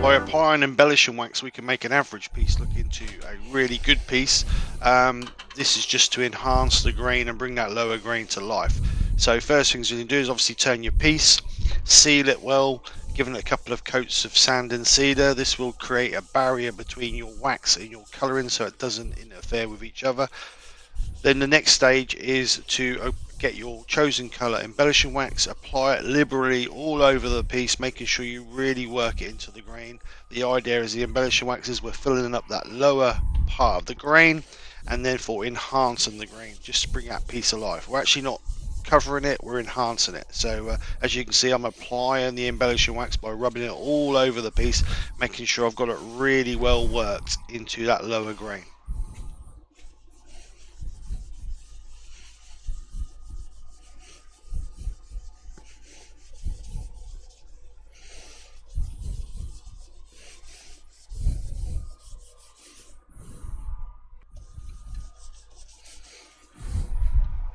By applying embellishing wax, we can make an average piece look into a really good piece. This is just to enhance the grain and bring that lower grain to life. So first things you can do is obviously turn your piece, seal it well, giving it a couple of coats of sand and cedar. This will create a barrier between your wax and your colouring so it doesn't interfere with each other. Then the next stage is to get your chosen colour embellishing wax, apply it liberally all over the piece, making sure you really work it into the grain. The idea is the embellishing wax is we're filling up that lower part of the grain and then for enhancing the grain, just to bring that piece alive. We're actually not covering it, we're enhancing it. So as you can see, I'm applying the embellishing wax by rubbing it all over the piece, making sure I've got it really well worked into that lower grain.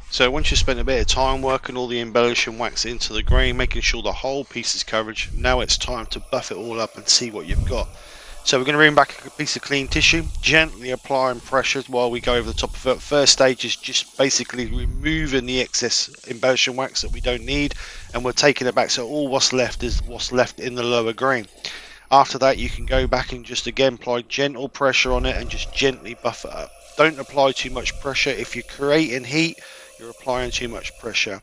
So once you've spent a bit of time working all the embellishing wax into the grain, making sure the whole piece is covered, now it's time to buff it all up and see what you've got. So we're going to bring back a piece of clean tissue, gently applying pressure while we go over the top of it. First stage is just basically removing the excess embellishing wax that we don't need, and we're taking it back so all what's left is what's left in the lower grain. After that you can go back and just again apply gentle pressure on it and just gently buff it up. Don't apply too much pressure. If you're creating heat, you're applying too much pressure,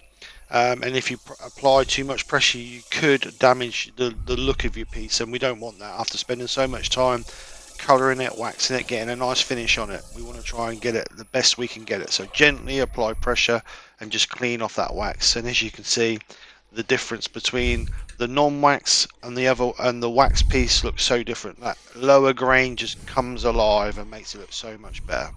and if you apply too much pressure you could damage the look of your piece, and we don't want that. After spending so much time colouring it, waxing it, getting a nice finish on it, we want to try and get it the best we can get it. So gently apply pressure and just clean off that wax, and as you can see, the difference between the non-wax and the wax piece looks so different. That lower grain just comes alive and makes it look so much better.